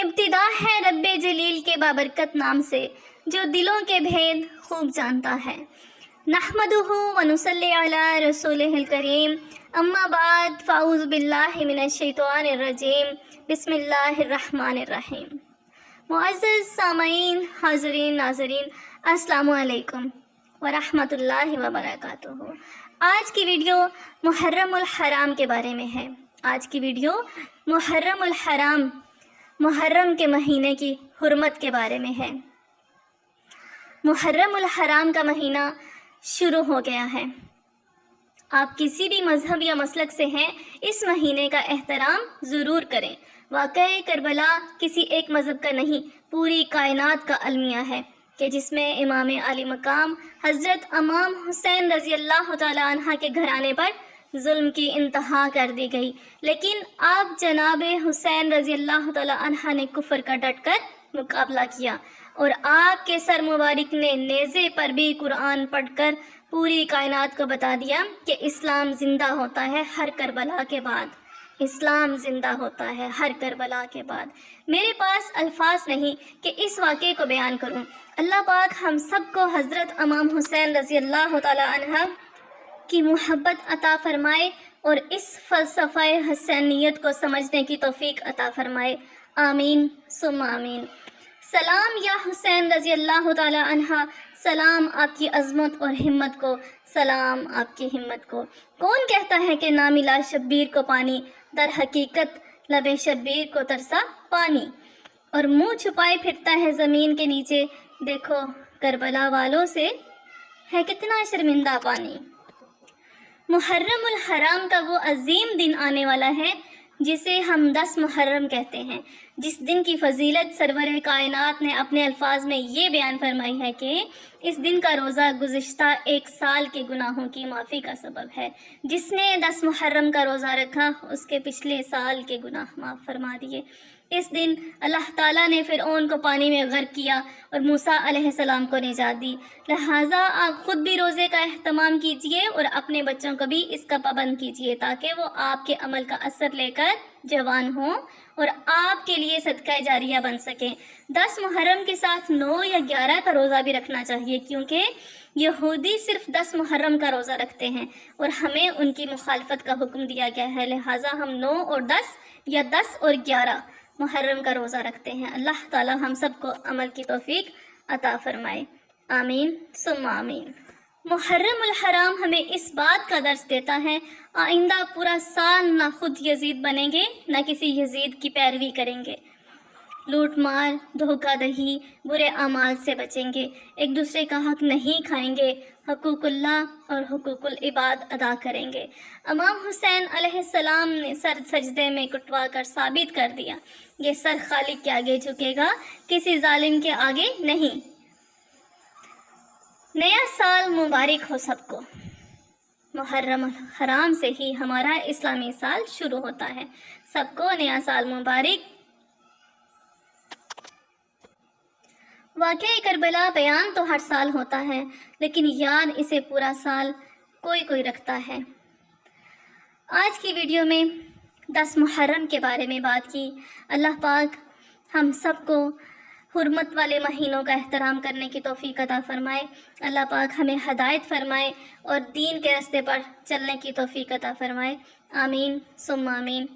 ابتدا ہے رب جلیل کے بابرکت نام سے جو دلوں کے بھید خوب جانتا ہے۔ نحمدہ ونصلی علی رسولہ الکریم، اما بعد فاعوذ باللہ من الشیطان الرجیم، بسم اللہ الرحمن الرحیم۔ معزز سامعین، حاضرین ناظرین، السلام علیکم ورحمۃ اللہ وبرکاتہ۔ آج کی ویڈیو محرم الحرام کے بارے میں ہے۔ آج کی ویڈیو محرم الحرام، محرم کے مہینے کی حرمت کے بارے میں ہے۔ محرم الحرام کا مہینہ شروع ہو گیا ہے۔ آپ کسی بھی مذہب یا مسلک سے ہیں، اس مہینے کا احترام ضرور کریں۔ واقعہ کربلا کسی ایک مذہب کا نہیں، پوری کائنات کا المیہ ہے کہ جس میں امام علی مقام حضرت امام حسین رضی اللہ تعالیٰ عنہ کے گھرانے پر ظلم کی انتہا کر دی گئی، لیکن آپ جناب حسین رضی اللہ تعالیٰ عنہ نے کفر کا ڈٹ کر مقابلہ کیا، اور آپ کے سر مبارک نے نیزے پر بھی قرآن پڑھ کر پوری کائنات کو بتا دیا کہ اسلام زندہ ہوتا ہے ہر کربلا کے بعد۔ اسلام زندہ ہوتا ہے ہر کربلا کے بعد۔ میرے پاس الفاظ نہیں کہ اس واقعے کو بیان کروں۔ اللہ پاک ہم سب کو حضرت امام حسین رضی اللہ تعالیٰ عنہ کی محبت عطا فرمائے اور اس فلسفہ حسینیت کو سمجھنے کی توفیق عطا فرمائے، آمین ثم آمین۔ سلام یا حسین رضی اللہ تعالیٰ عنہ، سلام آپ کی عظمت اور ہمت کو، سلام آپ کی ہمت کو۔ کون کہتا ہے کہ نہ ملا شبیر کو پانی، در حقیقت لب شبیر کو ترسا پانی، اور منہ چھپائے پھرتا ہے زمین کے نیچے، دیکھو کربلا والوں سے ہے کتنا شرمندہ پانی۔ محرم الحرام کا وہ عظیم دن آنے والا ہے جسے ہم 10 محرم کہتے ہیں، جس دن کی فضیلت سرور کائنات نے اپنے الفاظ میں یہ بیان فرمائی ہے کہ اس دن کا روزہ گزشتہ 1 سال کے گناہوں کی معافی کا سبب ہے۔ جس نے 10 محرم کا روزہ رکھا اس کے پچھلے سال کے گناہ معاف فرما دیے۔ اس دن اللہ تعالیٰ نے فرعون کو پانی میں غرق کیا اور موسیٰ علیہ السلام کو نجات دی، لہٰذا آپ خود بھی روزے کا اہتمام کیجئے اور اپنے بچوں کو بھی اس کا پابند کیجئے تاکہ وہ آپ کے عمل کا اثر لے کر جوان ہوں اور آپ کے لیے صدقہ جاریہ بن سکیں۔ 10 محرم کے ساتھ 9 یا 11 کا روزہ بھی رکھنا چاہیے، کیونکہ یہودی صرف 10 محرم کا روزہ رکھتے ہیں اور ہمیں ان کی مخالفت کا حکم دیا گیا ہے، لہٰذا ہم 9 اور 10 یا 10 اور 11 محرم کا روزہ رکھتے ہیں۔ اللہ تعالی ہم سب کو عمل کی توفیق عطا فرمائے، آمین ثم آمین۔ محرم الحرام ہمیں اس بات کا درس دیتا ہے آئندہ پورا سال نہ خود یزید بنیں گے نہ کسی یزید کی پیروی کریں گے، لوٹ مار، دھوکہ دہی، برے اعمال سے بچیں گے، ایک دوسرے کا حق نہیں کھائیں گے، حقوق اللہ اور حقوق العباد ادا کریں گے۔ امام حسین علیہ السلام نے سر سجدے میں کٹوا کر ثابت کر دیا، یہ سر خالق کے آگے جھکے گا، کسی ظالم کے آگے نہیں۔ نیا سال مبارک ہو سب کو۔ محرم الحرام سے ہی ہمارا اسلامی سال شروع ہوتا ہے، سب کو نیا سال مبارک۔ واقعہ کربلا بیان تو ہر سال ہوتا ہے، لیکن یاد اسے پورا سال کوئی رکھتا ہے۔ آج کی ویڈیو میں 10 محرم کے بارے میں بات کی۔ اللہ پاک ہم سب کو حرمت والے مہینوں کا احترام کرنے کی توفیق عطا فرمائے۔ اللہ پاک ہمیں ہدایت فرمائے اور دین کے راستے پر چلنے کی توفیق عطا فرمائے، آمین ثم آمین۔